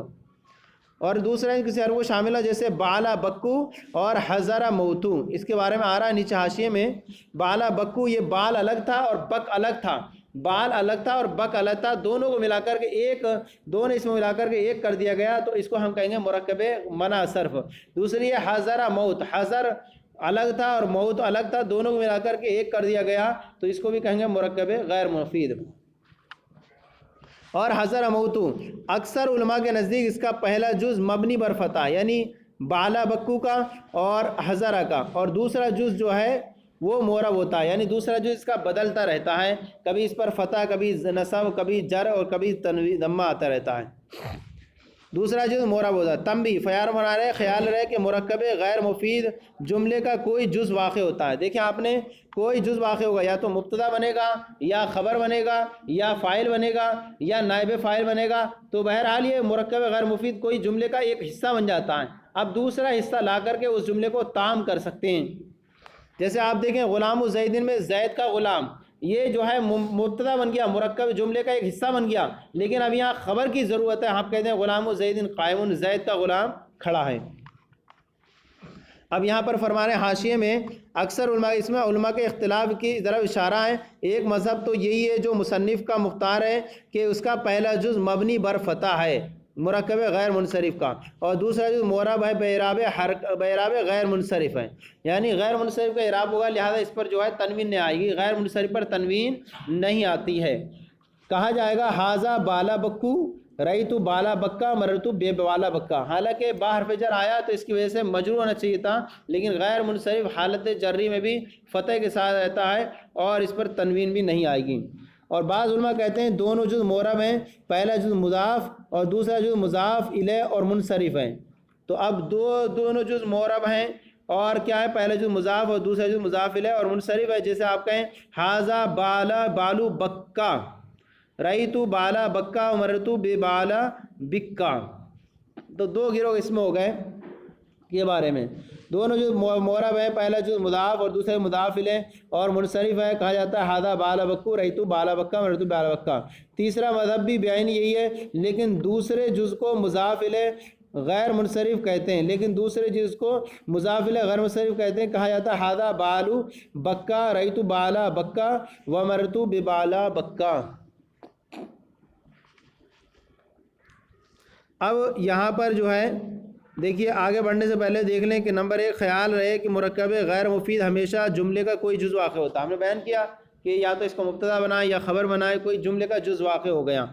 اور دوسرا اسم کسی حرف کو شامل ہے، جیسے بالا بکو اور حضر موتو، اس کے بارے میں آ رہا ہے نیچے حاشیے میں، بالا بکو، یہ بال الگ تھا اور بک الگ تھا، بال الگ تھا اور بک الگ تھا، دونوں کو ملا کر کے ایک، دونوں اسم ملا کر کے ایک کر دیا گیا، تو اس کو ہم کہیں گے مرکب منع صرف۔ دوسری ہے حضر موت، حضر الگ تھا اور موت الگ تھا، دونوں کو ملا کر کے ایک کر دیا گیا، تو اس کو بھی کہیں گے مرکب غیر مفید۔ اور حضر موتو، اکثر علماء کے نزدیک اس کا پہلا جز مبنی بر فتح، یعنی بالا بکو کا اور حضرہ کا، اور دوسرا جز جو ہے وہ مورب ہوتا ہے، یعنی دوسرا جز اس کا بدلتا رہتا ہے، کبھی اس پر فتح، کبھی نصب، کبھی جر اور کبھی تنوین ضمہ آتا رہتا ہے۔ دوسرا جز مورب ہوتا ہے۔ تنبیہ، فیار بنا رہے خیال رہے کہ مرکب غیر مفید جملے کا کوئی جز واقع ہوتا ہے۔ دیکھیں آپ نے کوئی جز واقع ہوگا، یا تو مبتدا بنے گا، یا خبر بنے گا، یا فاعل بنے گا، یا نائب فاعل بنے گا، تو بہرحال یہ مرکب غیر مفید کوئی جملے کا ایک حصہ بن جاتا ہے۔ اب دوسرا حصہ لا کر کے اس جملے کو تام کر سکتے ہیں۔ جیسے آپ دیکھیں غلام زیدن میں زید کا غلام، یہ جو ہے مبتدا بن گیا، مرکب جملے کا ایک حصہ بن گیا، لیکن اب یہاں خبر کی ضرورت ہے، آپ کہتے ہیں غلام زیدن قائم، زید کا غلام کھڑا ہے۔ اب یہاں پر فرما رہے ہیں حاشیے میں اکثر علماء، اس میں علماء کے اختلاف کی طرف اشارہ ہے۔ ایک مذہب تو یہی ہے جو مصنف کا مختار ہے کہ اس کا پہلا جز مبنی بر فتح ہے مرکب غیر منصرف کا، اور دوسرا جز مورب ہے بإعراب غیر منصرف ہے، یعنی غیر منصرف کا اعراب ہوگا، لہذا اس پر جو ہے تنوین نہیں آئے گی، غیر منصرف پر تنوین نہیں آتی ہے۔ کہا جائے گا حاذا بالا بکو رأیتو بالا بکا مررتو بے بالا بکا، حالانکہ با حرف جر آیا تو اس کی وجہ سے مجرور ہونا چاہیے تھا، لیکن غیر منصرف حالت جری میں بھی فتح کے ساتھ رہتا ہے اور اس پر تنوین بھی نہیں آئے گی۔ اور بعض علماء کہتے ہیں دونوں جز مورب ہیں، پہلا جز مضاف اور دوسرا جز مضاف الیہ اور منصرف ہیں۔ تو اب دونوں جز مورب ہیں، اور کیا ہے، پہلا جز مضاف اور دوسرا جز مضاف الیہ اور منصرف ہے۔ جیسے آپ کہیں حاذا بالا بالو بکا رأیتو بالا بکا مررتو بے بالا بکا، تو دو گروہ اس میں ہو گئے کے بارے میں۔ دونوں جو مورب ہے، پہلا جو مضاف اور دوسرا مضاف الیہ اور منصرف ہے، کہا جاتا ہے حاذا بالا بکو رأیتو بالا بکا مررتو بالا بکا۔ تیسرا مذہب بھی بعین یہی ہے، لیکن دوسرے جز کو مضاف الیہ غیر منصرف کہتے ہیں، لیکن دوسرے جز کو مضاف الیہ غیر منصرف کہتے ہیں، کہا جاتا ہے حاذا بالو بکا رأیتو بالا بکا ومررتو ببالا بکا۔ اب یہاں پر جو ہے دیکھیے، آگے بڑھنے سے پہلے دیکھ لیں کہ نمبر 1 خیال رہے کہ مرکب غیر مفید ہمیشہ جملے کا کوئی جز واقع ہوتا ہے۔ ہم نے بیان کیا کہ یا تو اس کو مبتدا بنائے یا خبر بنائے، کوئی جملے کا جز واقع ہو گیا۔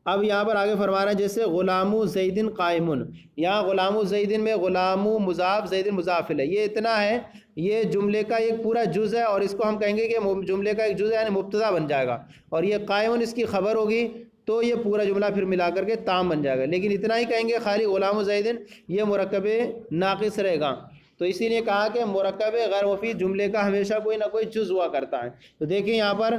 اب یہاں پر آگے فرما رہا ہے جیسے غلام زیدن قائمن، یہاں غلام زیدن میں غلام مضاف زیدن مضاف الیہ، یہ اتنا ہے، یہ جملے کا ایک پورا جز ہے، اور اس کو ہم کہیں گے کہ جملے کا ایک جز ہے، یعنی مبتدا بن جائے گا، اور یہ قائمن اس کی خبر ہوگی، تو یہ پورا جملہ پھر ملا کر کے تام بن جائے گا۔ لیکن اتنا ہی کہیں گے خالی غلام زیدن، یہ مرکب ناقص رہے گا، تو اسی لیے کہا کہ مرکب غیر مفید جملے کا ہمیشہ کوئی نہ کوئی جز ہوا کرتا ہے۔ تو دیکھیں یہاں پر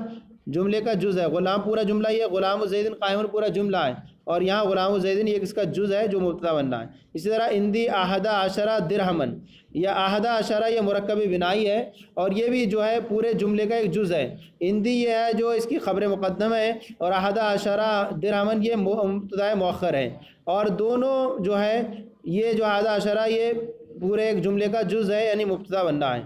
جملے کا جز ہے، غلام پورا جملہ، یہ غلام زیدن قائمن پورا جملہ ہے، اور یہاں غلام زیدن یہ اس کا جز ہے جو مبتدا بن رہا ہے۔ اسی طرح اندی احد عشرہ درہمن، یا احد عشرہ یہ مرکب بنائی ہے، اور یہ بھی جو ہے پورے جملے کا ایک جز ہے۔ اندی یہ ہے جو اس کی خبر مقدم ہے، اور احد عشرہ درہمن یہ مبتدا مؤخر ہے، اور دونوں جو ہے یہ جو احد عشرہ یہ پورے ایک جملے کا جز ہے، یعنی مبتدا بن رہا ہے۔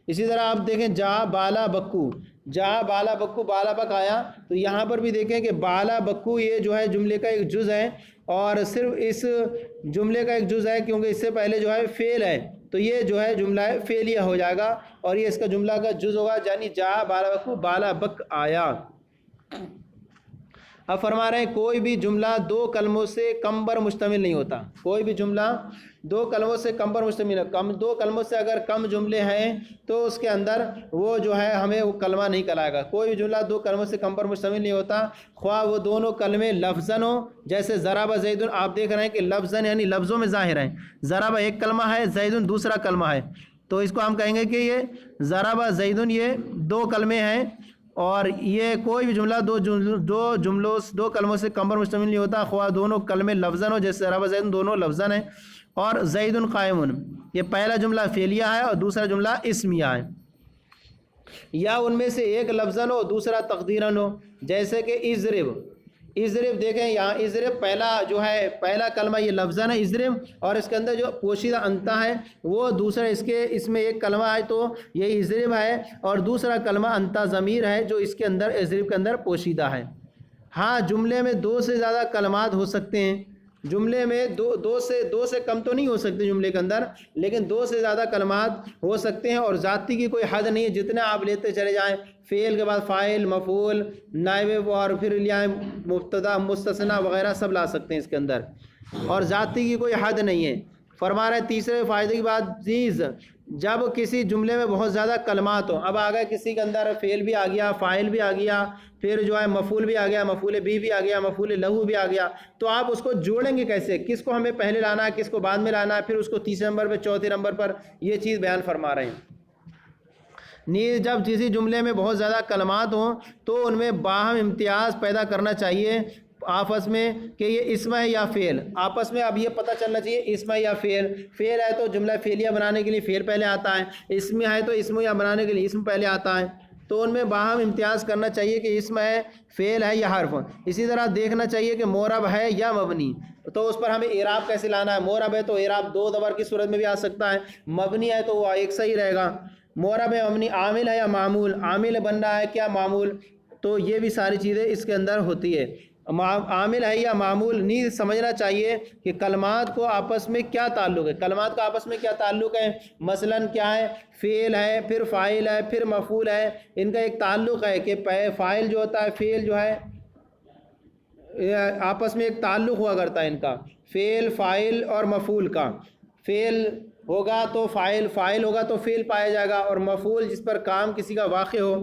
اسی طرح آپ دیکھیں جا بالا بکو، جہاں بالا بکو بالا بک آیا، تو یہاں پر بھی دیکھیں کہ بالا بکو یہ جو ہے جملے کا ایک جز ہے، اور صرف اس جملے کا ایک جز ہے کیونکہ اس سے پہلے جو ہے فعل ہے، تو یہ جو ہے جملہ فعلیہ ہو جائے گا، اور یہ اس کا جملہ کا جز ہوگا، یعنی جہاں بالا بکو بالا بک آیا۔ اب فرما رہے ہیں کوئی بھی جملہ دو کلموں سے کم پر مشتمل نہیں ہوتا، کوئی بھی جملہ دو کلموں سے کم پر مشتمل ہے، دو کلموں سے اگر کم جملے ہیں تو اس کے اندر وہ جو ہے ہمیں وہ کلمہ نہیں کہلائے گا۔ کوئی بھی جملہ دو کلموں سے کم پر مشتمل نہیں ہوتا، خواہ وہ دونوں کلمے لفظاً ہو، جیسے ضرب زیدن، آپ دیکھ رہے ہیں کہ لفظاً یعنی لفظوں میں ظاہر ہیں، ضرب ایک کلمہ ہے، زیدن دوسرا کلمہ ہے، تو اس کو ہم کہیں گے کہ یہ ضرب زیدن یہ دو کلمے ہیں، اور یہ کوئی بھی جملہ دو کلموں سے کم پر مشتمل نہیں ہوتا، خواہ دونوں کلمے لفظاً ہو، جیسے ضرب زیدن دونوں لفظاً ہیں، اور زید قائمن یہ پہلا جملہ فعلیہ ہے اور دوسرا جملہ اسمیہ ہے، یا ان میں سے ایک لفظاً ہو دوسرا تقدیراً ہو، جیسے کہ اضرب، اضرب دیکھیں یہاں اضرب پہلا جو ہے پہلا کلمہ یہ لفظاً ہے اضرب، اور اس کے اندر جو پوشیدہ انتا ہے وہ دوسرا اس میں ایک کلمہ ہے تو یہ اضرب ہے، اور دوسرا کلمہ انتا ضمیر ہے جو اس کے اندر اضرب کے اندر پوشیدہ ہے۔ ہاں جملے میں دو سے زیادہ کلمات ہو سکتے ہیں، جملے میں دو سے کم تو نہیں ہو سکتے جملے کے اندر، لیکن دو سے زیادہ کلمات ہو سکتے ہیں، اور ذاتی کی کوئی حد نہیں ہے، جتنے آپ لیتے چلے جائیں، فعل کے بعد فاعل، مفعول، نائب، اور پھر مبتدا، مستثنیٰ وغیرہ سب لا سکتے ہیں اس کے اندر، اور ذاتی کی کوئی حد نہیں ہے۔ فرما رہے تیسرے فائدے کی بات چیز، جب کسی جملے میں بہت زیادہ کلمات ہوں، اب آ گئے کسی کے اندر فعل بھی آ گیا، فاعل بھی آ گیا، پھر جو ہے مفعول بھی آ گیا، مفعول بھی آ گیا، مفعول لہو بھی آ گیا، تو آپ اس کو جوڑیں گے کیسے؟ کس کو ہمیں پہلے لانا ہے، کس کو بعد میں لانا ہے، پھر اس کو تیسرے نمبر پہ، چوتھے نمبر پر، یہ چیز بیان فرما رہے ہیں۔ نیز جب کسی جملے میں بہت زیادہ کلمات ہوں تو ان میں باہم امتیاز پیدا کرنا چاہیے آپس میں کہ یہ اسم ہے یا فعل۔ آپس میں اب یہ پتہ چلنا چاہیے اسم ہے یا فعل۔ فعل ہے تو جملہ فعلیہ بنانے کے لیے فعل پہلے آتا ہے، اسم ہے تو اسمیہ بنانے کے لیے اسم پہلے آتا ہے، تو ان میں باہم امتیاز کرنا چاہیے کہ اسم ہے، فعل ہے یا حرف۔ اسی طرح دیکھنا چاہیے کہ معرب ہے یا مبنی، تو اس پر ہمیں اعراب کیسے لانا ہے۔ معرب ہے تو اعراب دو دبر کی صورت میں بھی آ سکتا ہے، مبنی ہے تو وہ ایک صحیح رہے گا۔ معرب ہے مبنی، عامل ہے یا معمول، عامل بن رہا ہے کیا معمول، تو یہ بھی ساری چیزیں اس کے اندر ہوتی ہے۔ عامل ہے یا معمول، نیز سمجھنا چاہیے کہ کلمات کو آپس میں کیا تعلق ہے، کلمات کا آپس میں کیا تعلق ہے، مثلا کیا ہے، فعل ہے، پھر فاعل ہے، پھر مفعول ہے، ان کا ایک تعلق ہے کہ فاعل جو ہوتا ہے، فعل جو ہے آپس میں ایک تعلق ہوا کرتا ہے ان کا، فعل، فاعل اور مفعول کا۔ فعل ہوگا تو فاعل، فاعل ہوگا تو فعل پایا جائے گا، اور مفعول جس پر کام کسی کا واقع ہو،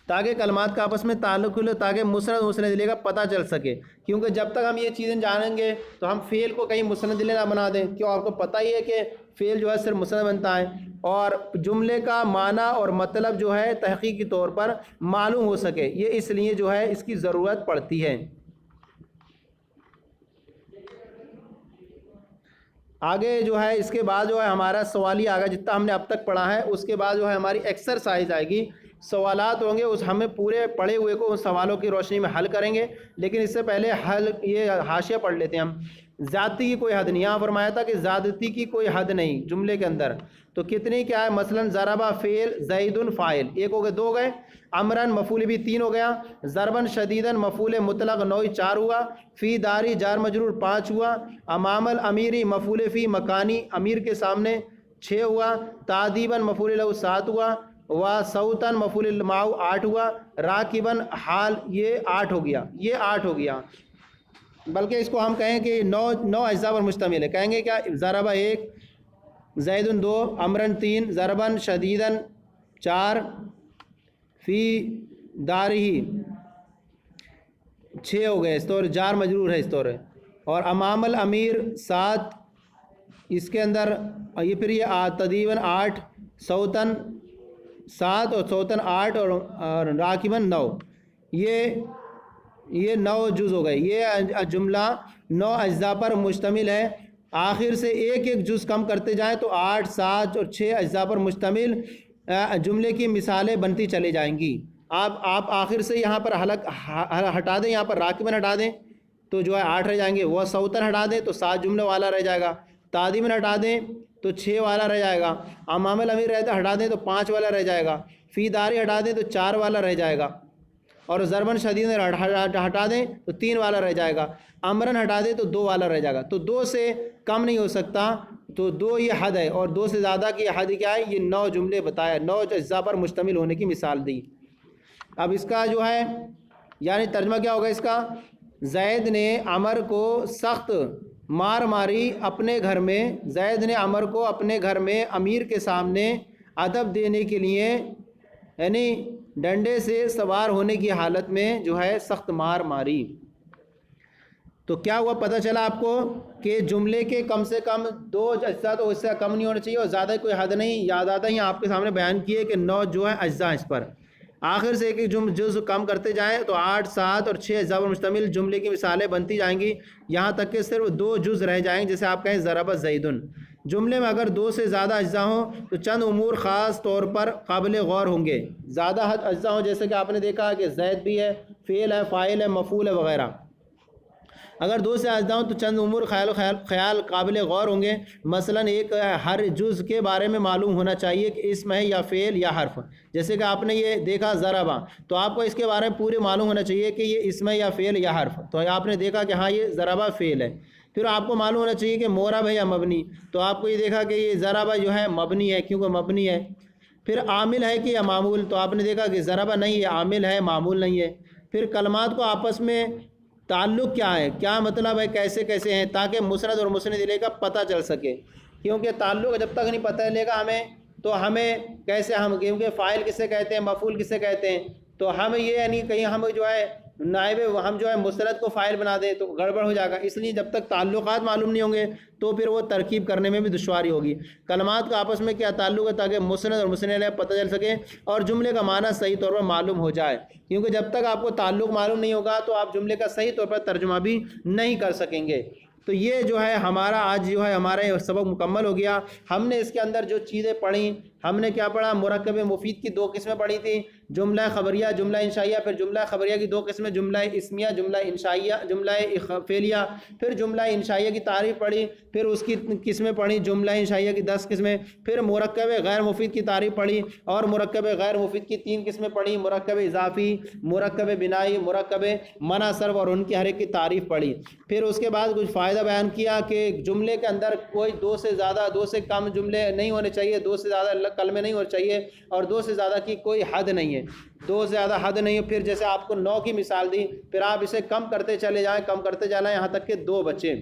تاکہ کلمات کا آپس میں تعلق ہو، تاکہ مسند لے کا پتہ چل سکے۔ کیونکہ جب تک ہم یہ چیزیں جانیں گے تو ہم فعل کو کہیں مسند نہ بنا دیں، کیوں آپ کو پتہ ہی ہے کہ فعل جو ہے صرف مسند بنتا ہے، اور جملے کا معنی اور مطلب جو ہے تحقیقی طور پر معلوم ہو سکے، یہ اس لیے جو ہے اس کی ضرورت پڑتی ہے۔ آگے جو ہے اس کے بعد جو ہے ہمارا سوالی آگا، جتنا ہم نے اب تک پڑھا ہے اس کے بعد جو ہے ہماری ایکسرسائز آئے گی، سوالات ہوں گے، اس ہمیں پورے پڑھے ہوئے کو ان سوالوں کی روشنی میں حل کریں گے۔ لیکن اس سے پہلے حل یہ حاشیہ پڑھ لیتے ہیں ہم۔ ذاتی کی کوئی حد نہیں، یہاں فرمایا تھا کہ زیادتی کی کوئی حد نہیں جملے کے اندر، تو کتنی کیا ہے، مثلا ضربہ فعل، زید فاعل، ایک ہو گئے، دو ہو گئے، امرن مفعول بھی تین ہو گیا، ضربن شدیدن مفعول مطلق نوعی چار ہوا، فی داری جار مجرور پانچ ہوا، امام الامیری مفعول فی مکانی امیر کے سامنے چھ ہوا، تعدیباً مفعول لہو سات ہوا، و صوتاً مفعول معو آٹھ ہوا، راکباً حال یہ آٹھ ہو گیا، یہ آٹھ ہو گیا۔ بلکہ اس کو ہم کہیں کہ نو اجزاء پر مشتمل ہے، کہیں گے کیا، ضربہ ایک، زیدن دو، امرن تین، ضربن شدیدن چار، فی دارہی چھ ہو گئے، اس طور جار مجرور ہے اس طور ہے، اور امام الامیر سات، اس کے اندر یہ پھر یہ تدیباً آٹھ، صوتاً سات اور صوتاً آٹھ، اور راکباً نو، یہ نو جز ہو گئے۔ یہ جملہ نو اجزاء پر مشتمل ہے، آخر سے ایک ایک جز کم کرتے جائیں تو آٹھ، سات اور چھ اجزاء پر مشتمل جملے کی مثالیں بنتی چلی جائیں گی۔ آپ آخر سے یہاں پر حلق ہٹا دیں، یہاں پر راکباً ہٹا دیں تو جو ہے آٹھ رہ جائیں گے، وہ صوتاً ہٹا دیں تو سات جملے والا رہ جائے گا، تعدیباً ہٹا دیں تو چھ والا رہ جائے گا، امام الامیر رہتا ہٹا دیں تو پانچ والا رہ جائے گا، فی داری ہٹا دیں تو چار والا رہ جائے گا، اور ضربن شدید ہٹا دیں تو تین والا رہ جائے گا، امرن ہٹا دیں تو دو والا رہ جائے گا۔ تو دو سے کم نہیں ہو سکتا، تو دو یہ حد ہے، اور دو سے زیادہ کی حد کیا ہے، یہ نو جملے بتایا، نو اجزاء پر مشتمل ہونے کی مثال دی۔ اب اس کا جو ہے یعنی ترجمہ کیا ہوگا اس کا، زید نے عمر کو سخت مار ماری اپنے گھر میں، زید نے عمر کو اپنے گھر میں امیر کے سامنے ادب دینے کے لیے، یعنی ڈنڈے سے سوار ہونے کی حالت میں جو ہے سخت مار ماری۔ تو کیا ہوا، پتہ چلا آپ کو کہ جملے کے کم سے کم دو اجزاء تو اس سے کم نہیں ہونا چاہیے، اور زیادہ کوئی حد نہیں، یاد آتا ہی آپ کے سامنے بیان کیے کہ نو جو ہے اجزاء اس پر، آخر سے ایک ایک جز کم کرتے جائیں تو آٹھ، سات اور چھ اجزاء پر مشتمل جملے کی مثالیں بنتی جائیں گی، یہاں تک کہ صرف دو جز رہ جائیں گے، جیسے آپ کہیں ضرب زیدن۔ جملے میں اگر دو سے زیادہ اجزاء ہوں تو چند امور خاص طور پر قابل غور ہوں گے، زیادہ حد اجزاء ہوں جیسے کہ آپ نے دیکھا کہ زید بھی ہے، فعل ہے، فاعل ہے، مفعول ہے وغیرہ، اگر دو سے اجزاء ہوں تو چند امور خیال قابل غور ہوں گے، مثلا ایک ہر جز کے بارے میں معلوم ہونا چاہیے کہ اسم ہے یا فعل یا حرف، جیسے کہ آپ نے یہ دیکھا ضربہ، تو آپ کو اس کے بارے میں پورے معلوم ہونا چاہیے کہ یہ اسم ہے یا فعل یا حرف، تو آپ نے دیکھا کہ ہاں یہ ضربہ فعل ہے، پھر آپ کو معلوم ہونا چاہیے کہ معرب ہے یا مبنی، تو آپ کو یہ دیکھا کہ یہ ضربہ جو ہے مبنی ہے کیونکہ مبنی ہے، پھر عامل ہے کہ یا معمول، تو آپ نے دیکھا کہ ضربہ نہیں ہے، عامل ہے، معمول نہیں ہے، پھر کلمات کو آپس میں تعلق کیا ہے، کیا مطلب ہے، کیسے کیسے ہیں، تاکہ مسند اور مسند الیہ کا پتہ چل سکے. کیونکہ تعلق جب تک نہیں پتہ چلے گا ہمیں تو ہمیں کیسے ہم، کیونکہ فاعل کسے کہتے ہیں، مفعول کسے کہتے ہیں، تو ہم یہ یعنی کہیں ہم جو ہے نائب ہم جو ہے مسند کو فاعل بنا دیں تو گڑبڑ ہو جائے گا. اس لیے جب تک تعلقات معلوم نہیں ہوں گے تو پھر وہ ترکیب کرنے میں بھی دشواری ہوگی. کلمات کا آپس میں کیا تعلق ہے تاکہ مسند اور مسند الیہ پتہ چل سکے اور جملے کا معنی صحیح طور پر معلوم ہو جائے. کیونکہ جب تک آپ کو تعلق معلوم نہیں ہوگا تو آپ جملے کا صحیح طور پر ترجمہ بھی نہیں کر سکیں گے. تو یہ جو ہے ہمارا آج جو ہے ہمارا یہ سبق مکمل ہو گیا. ہم نے اس کے اندر جو چیزیں پڑھیں، ہم نے کیا پڑھا، مرکب مفید کی 2 قسمیں پڑھی تھیں، جملہ خبریہ، جملہ انشائیہ. پھر جملہ خبریہ کی 2 قسمیں، جملہ اسمیہ، جملہ انشائیہ، جملہ فعلیہ. پھر جملہ انشائیہ کی تعریف پڑھی، پھر اس کی قسمیں پڑھی، جملہ انشائیہ کی 10 قسمیں. پھر مرکب غیر مفید کی تعریف پڑھی اور مرکب غیر مفید کی 3 قسمیں پڑھی، مرکب اضافی، مرکب بنائی، مرکب منع صرف، اور ان کی ہر ایک کی تعریف پڑھی. پھر اس کے بعد کچھ فائدہ بیان کیا کہ جملے کے اندر کوئی 2 سے زیادہ، 2 سے کم جملے نہیں ہونے چاہیے، 2 سے زیادہ کلمے نہیں ہونے چاہیے، اور 2 سے زیادہ کی کوئی حد نہیں ہے، 2 سے زیادہ حد نہیں ہے. پھر جیسے آپ کو 9 کی مثال دی، پھر آپ اسے کم کرتے چلے جائیں، کم کرتے چلے جائیں، یہاں تک کہ 2 بچے.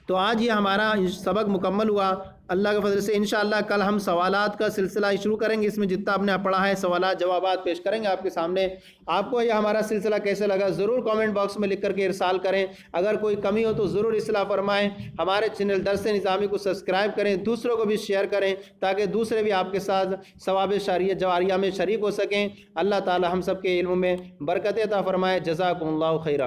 تو آج یہ ہمارا سبق مکمل ہوا اللہ کے فضل سے. انشاءاللہ کل ہم سوالات کا سلسلہ شروع کریں گے. اس میں جتنا آپ نے پڑھا ہے سوالات جوابات پیش کریں گے آپ کے سامنے. آپ کو یہ ہمارا سلسلہ کیسے لگا ضرور کامنٹ باکس میں لکھ کر کے ارسال کریں. اگر کوئی کمی ہو تو ضرور اصلاح فرمائیں. ہمارے چینل درس نظامی کو سبسکرائب کریں، دوسروں کو بھی شیئر کریں تاکہ دوسرے بھی آپ کے ساتھ ثواب شریعت جواریہ میں شریک ہو سکیں. اللہ تعالی ہم سب کے علم میں برکت عطا فرمائے. جزاکم اللہ خیرہ.